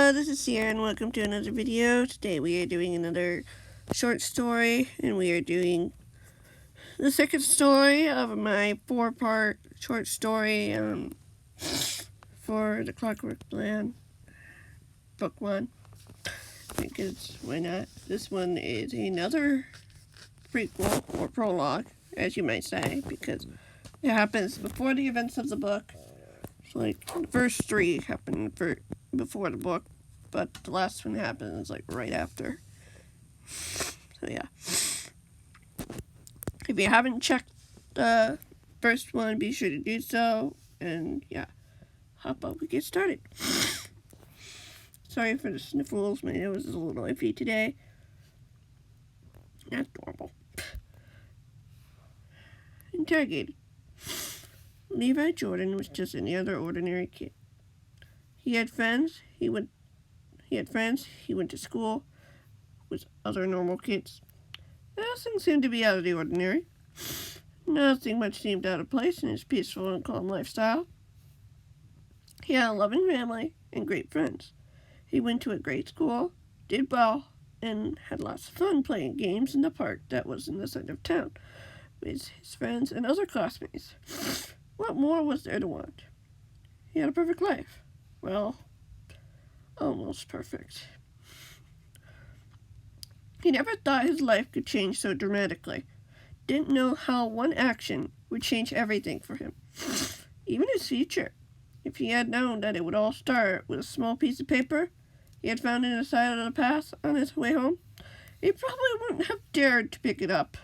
Hello, this is Sierra and welcome to another video. Today we are doing another short story and we are doing the second story of my 4-part short story for the Clockwork Plan, book 1, because why not? This one is another prequel or prologue, as you might say, because it happens before the events of the book. Like, the first 3 happen before the book, but the last one happens, like, right after. So, yeah. If you haven't checked the first one, be sure to do so. And, yeah. How about we get started? Sorry for the sniffles. My nose is a little iffy today. Not normal. Interrogated. Levi Jordan was just any other ordinary kid. He had friends. He went to school with other normal kids. Nothing seemed to be out of the ordinary. Nothing much seemed out of place in his peaceful and calm lifestyle. He had a loving family and great friends. He went to a great school, did well, and had lots of fun playing games in the park that was in the center of town with his friends and other classmates. What more was there to want? He had a perfect life. Well, almost perfect. He never thought his life could change so dramatically. Didn't know how one action would change everything for him. Even his future. If he had known that it would all start with a small piece of paper he had found in the side of the path on his way home, he probably wouldn't have dared to pick it up.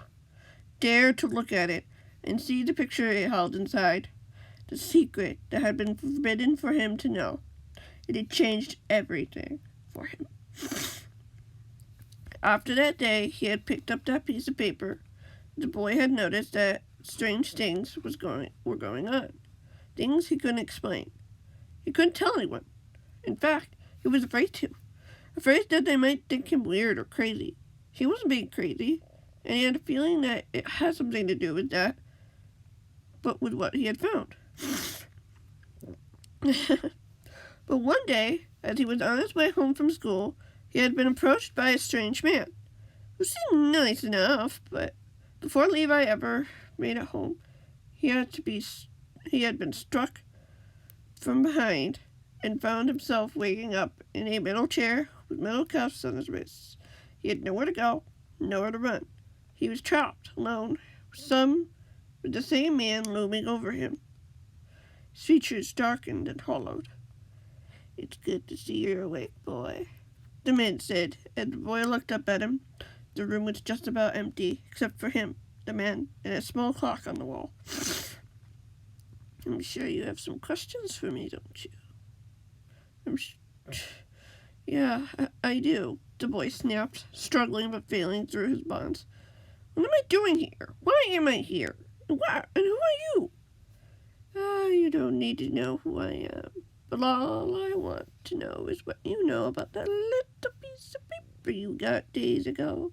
Dared to look at it and see the picture it held inside. The secret that had been forbidden for him to know. It had changed everything for him. After that day, he had picked up that piece of paper. The boy had noticed that strange things were going on. Things he couldn't explain. He couldn't tell anyone. In fact, he was afraid to. Afraid that they might think him weird or crazy. He wasn't being crazy, and he had a feeling that it had something to do with that, but with what he had found. But one day, as he was on his way home from school, he had been approached by a strange man, who seemed nice enough, but before Levi ever made it home, he had been struck from behind and found himself waking up in a metal chair with metal cuffs on his wrists. He had nowhere to go, nowhere to run. He was trapped, alone, with the same man looming over him. His features darkened and hollowed. "It's good to see you're awake, boy," the man said, as the boy looked up at him. The room was just about empty, except for him, the man, and a small clock on the wall. "I'm sure you have some questions for me, don't you?" "Yeah, I do," the boy snapped, struggling but failing through his bonds. "What am I doing here? Why am I here? And who are you?" You don't need to know who I am. But all I want to know is what you know about that little piece of paper you got days ago."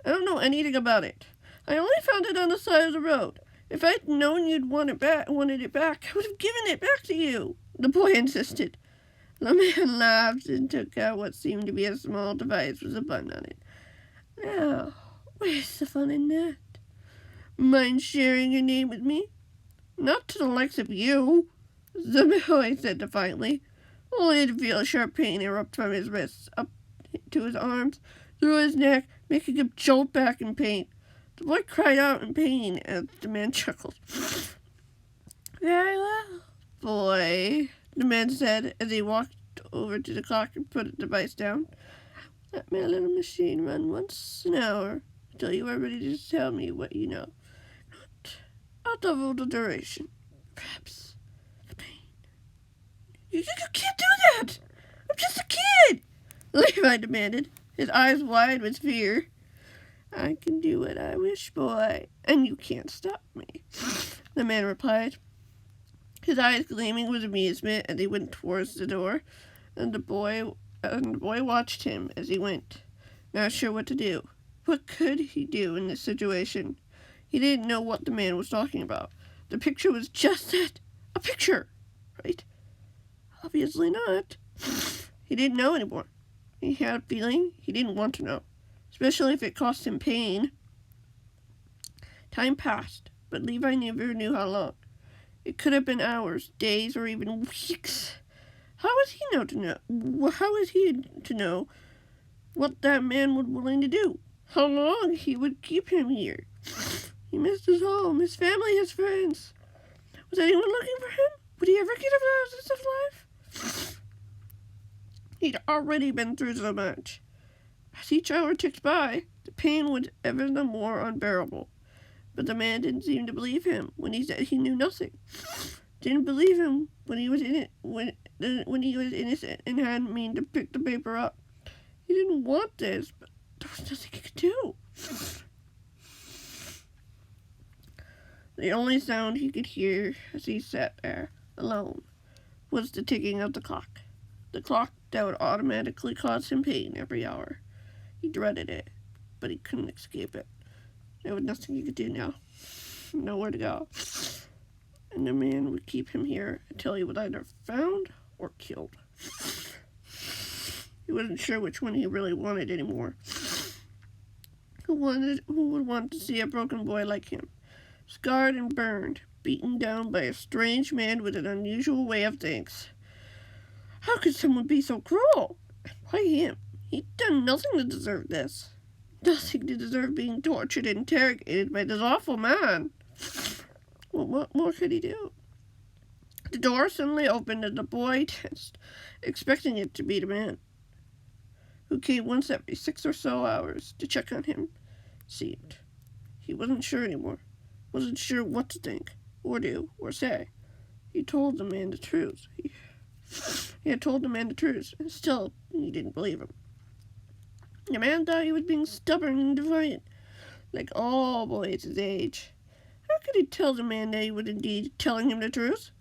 "I don't know anything about it. I only found it on the side of the road. If I'd known you'd wanted it back, I would have given it back to you," the boy insisted. The man laughed and took out what seemed to be a small device with a button on it. "Now, where's the fun in that? Mind sharing your name with me?" "Not to the likes of you," the boy said defiantly, only to feel a sharp pain erupt from his wrists up to his arms, through his neck, making him jolt back in pain. The boy cried out in pain as the man chuckled. "Very well, boy," the man said as he walked over to the clock and put the device down. "Let my little machine run once an hour until you are ready to tell me what you know. I'll double the duration. Perhaps the pain." You can't do that! I'm just a kid!" Levi demanded, his eyes wide with fear. "I can do what I wish, boy, and you can't stop me," the man replied, his eyes gleaming with amusement as he went towards the door, and the boy watched him as he went, not sure what to do. What could he do in this situation? He didn't know what the man was talking about. The picture was just that, a picture, right? Obviously not. He didn't know anymore. He had a feeling he didn't want to know, especially if it cost him pain. Time passed, but Levi never knew how long. It could have been hours, days, or even weeks. How was he to know what that man was willing to do? How long he would keep him here? He missed his home, his family, his friends. Was anyone looking for him? Would he ever get out of this life? He'd already been through so much. As each hour ticked by, the pain was ever the more unbearable. But the man didn't seem to believe him when he said he knew nothing. Didn't believe him when he was when he was innocent and hadn't mean to pick the paper up. He didn't want this, but there was nothing he could do. The only sound he could hear as he sat there, alone, was the ticking of the clock. The clock that would automatically cause him pain every hour. He dreaded it, but he couldn't escape it. There was nothing he could do now. Nowhere to go. And the man would keep him here until he was either found or killed. He wasn't sure which one he really wanted anymore. Who would want to see a broken boy like him? Scarred and burned, beaten down by a strange man with an unusual way of things. How could someone be so cruel? Why him? He'd done nothing to deserve this. Nothing to deserve being tortured and interrogated by this awful man. Well, what more could he do? The door suddenly opened and the boy tensed, expecting it to be the man, who came once every 6 or so hours to check on him. Seemed. He wasn't sure anymore. Wasn't sure what to think, or do, or say. He told the man the truth. He had told the man the truth, and still he didn't believe him. The man thought he was being stubborn and defiant, like all boys his age. How could he tell the man that he was indeed telling him the truth?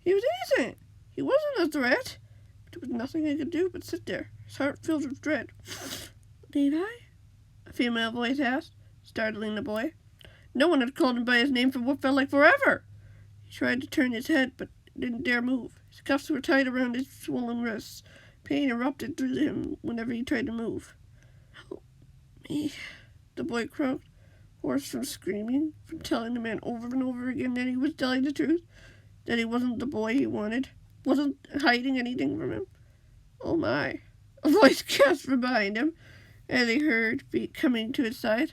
He was innocent. He wasn't a threat. But there was nothing he could do but sit there, his heart filled with dread. Levi? A female voice asked, startling the boy. No one had called him by his name for what felt like forever. He tried to turn his head, but didn't dare move. His cuffs were tight around his swollen wrists. Pain erupted through him whenever he tried to move. Help me, the boy croaked, hoarse from screaming, from telling the man over and over again that he was telling the truth, that he wasn't the boy he wanted, wasn't hiding anything from him. Oh my, a voice gasped from behind him as he heard feet coming to his side.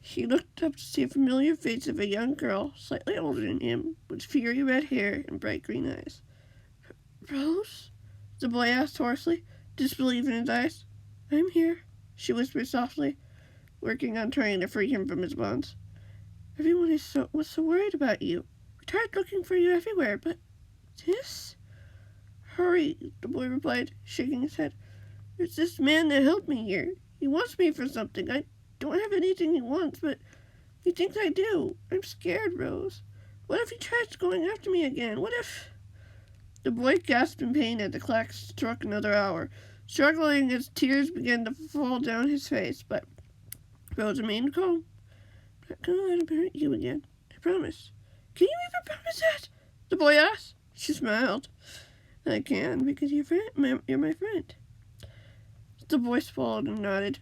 He looked up to see a familiar face of a young girl, slightly older than him, with fiery red hair and bright green eyes. Rose? The boy asked hoarsely, disbelief in his eyes. I'm here, she whispered softly, working on trying to free him from his bonds. Everyone was so worried about you. We tried looking for you everywhere, but this? Hurry, the boy replied, shaking his head. There's this man that helped me here. He wants me for something. I don't have anything he wants, but he thinks I do. I'm scared, Rose. What if he tries going after me again? What if... The boy gasped in pain as the clock struck another hour, struggling as tears began to fall down his face, but Rose remained calm. I'm not going to let him hurt you again. I promise. Can you even promise that? The boy asked. She smiled. I can, because you're my friend. The boy swallowed and nodded,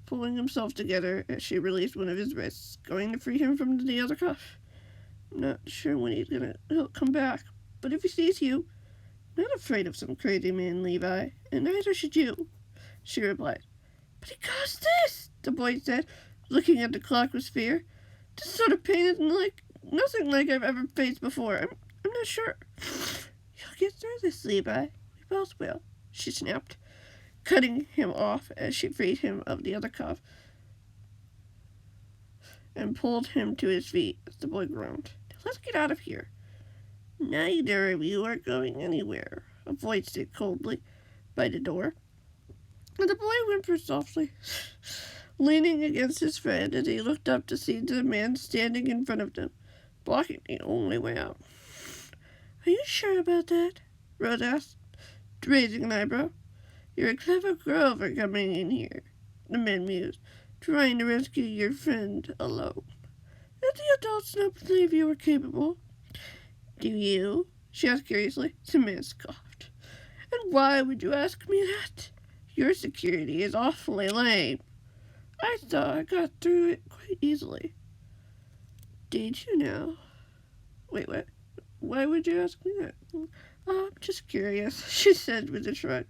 pulling himself together as she released one of his wrists, going to free him from the other cuff. I'm not sure when he'll come back, but if he sees you, I'm not afraid of some crazy man, Levi, and neither should you, she replied. But he caused this, the boy said, looking at the clock with fear. This sort of pain is nothing like I've ever faced before. I'm not sure. You'll get through this, Levi. We both will, she snapped, cutting him off as she freed him of the other cuff and pulled him to his feet as the boy groaned. Let's get out of here. Neither of you are going anywhere, a voice said coldly by the door. And the boy whimpered softly, leaning against his friend as he looked up to see the man standing in front of them, blocking the only way out. Are you sure about that? Rose asked, raising an eyebrow. You're a clever girl for coming in here, the man mused, trying to rescue your friend alone. Let the adults not believe you were capable. Do you? She asked curiously. The man scoffed. And Why would you ask me that? Your security is awfully lame. I thought I got through it quite easily. Did you now? Wait, what? Why would you ask me that? I'm just curious, she said with a shrug.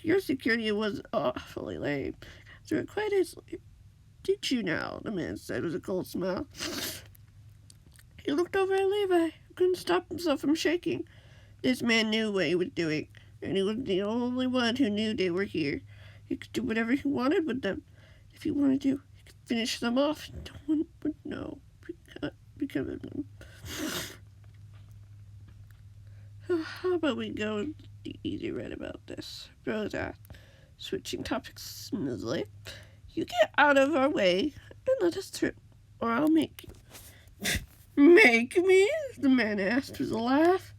Your security was awfully lame. Through it quite easily. Did you now? The man said with a cold smile. He looked over at Levi, who couldn't stop himself from shaking. This man knew what he was doing, and he was the only one who knew they were here. He could do whatever he wanted with them. If he wanted to, he could finish them off. No one would know because of them. How about we go the easy route about this? Rose asked, switching topics smoothly. You get out of our way and let us through, or I'll make you. Make me? The man asked with a laugh.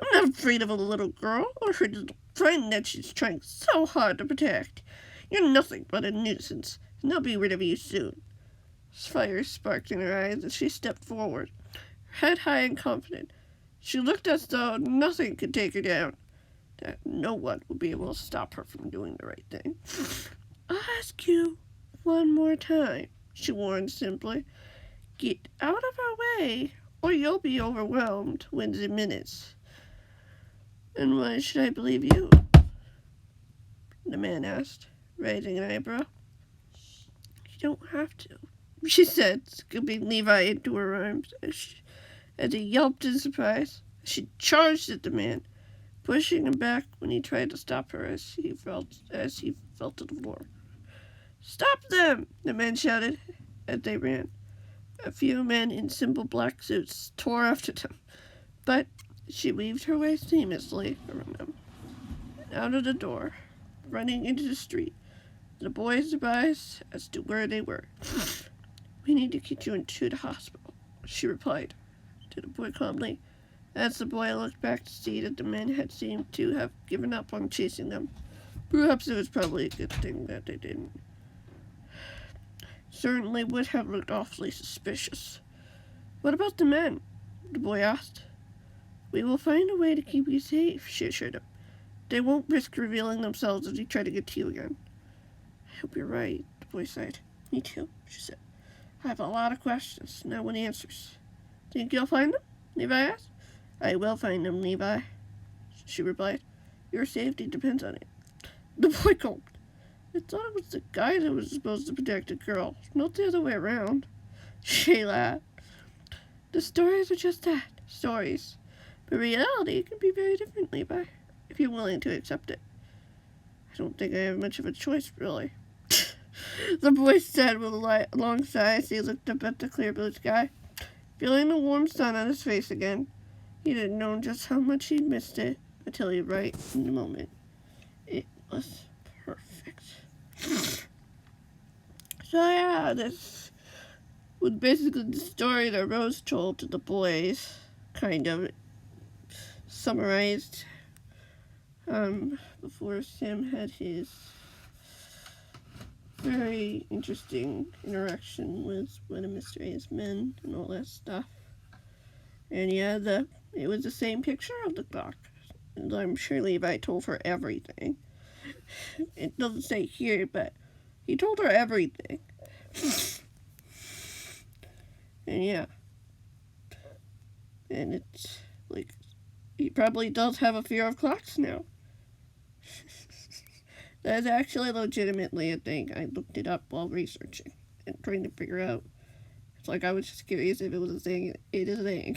I'm not afraid of a little girl or her little friend that she's trying so hard to protect. You're nothing but a nuisance, and they'll be rid of you soon. Fire sparked in her eyes as she stepped forward, her head high and confident. She looked as though nothing could take her down, that no one would be able to stop her from doing the right thing. I'll ask you one more time, she warned simply. Get out of our way, or you'll be overwhelmed within minutes. And why should I believe you? The man asked, raising an eyebrow. You don't have to, she said, scooping Levi into her arms as he yelped in surprise. She charged at the man, pushing him back when he tried to stop her as he fell to the floor. Stop them! The man shouted as they ran. A few men in simple black suits tore after them, but she weaved her way seamlessly around them and out of the door, running into the street. The boys advised as to where they were. We need to get you into the hospital, she replied to the boy calmly, as the boy looked back to see that the men had seemed to have given up on chasing them. Perhaps it was probably a good thing that they didn't. Certainly would have looked awfully suspicious. What about the men? The boy asked. We will find a way to keep you safe, she assured him. They won't risk revealing themselves if they try to get to you again. I hope you're right, the boy sighed. Me too, she said. I have a lot of questions, no one answers. Think you'll find them? Levi asked. I will find them, Levi, she replied. Your safety depends on it. The boy gulped. I thought it was the guy that was supposed to protect the girl, not the other way around. She laughed. The stories are just that, stories. But reality can be very different, Levi, if you're willing to accept it. I don't think I have much of a choice, really. The boy said with a long sigh as he looked up at the clear blue sky, feeling the warm sun on his face again. He didn't know just how much he'd missed it until he right in the moment. It was perfect. So yeah, this was basically the story that Rose told to the boys, kind of summarized before Sam had his very interesting interaction with one of Mr. A's men and all that stuff. And yeah, it was the same picture of the clock. And I'm sure Levi told her everything. It doesn't say here, but he told her everything. And yeah. And it's like, he probably does have a fear of clocks now. That is actually legitimately a thing. I looked it up while researching and trying to figure out. It's like I was just curious if it was a thing. It is a thing.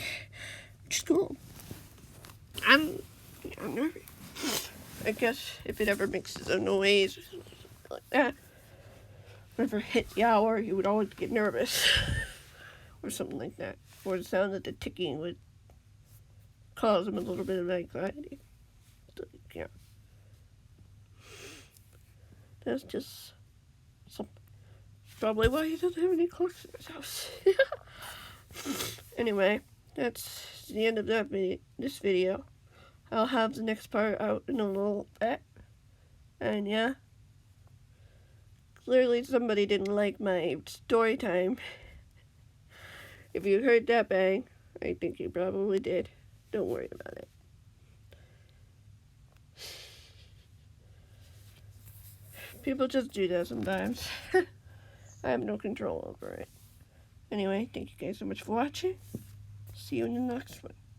Which is cool. I'm nervous. I guess if it ever makes a noise or something like that, whenever it hit the hour, you would always get nervous. Or something like that. Or the sound of the ticking would cause him a little bit of anxiety. So, yeah. That's just something. Probably why he doesn't have any clocks in his house. Anyway, that's the end of this video. I'll have the next part out in a little bit. And yeah. Clearly somebody didn't like my story time. If you heard that bang, I think you probably did. Don't worry about it. People just do that sometimes. I have no control over it. Anyway, thank you guys so much for watching. See you in the next one.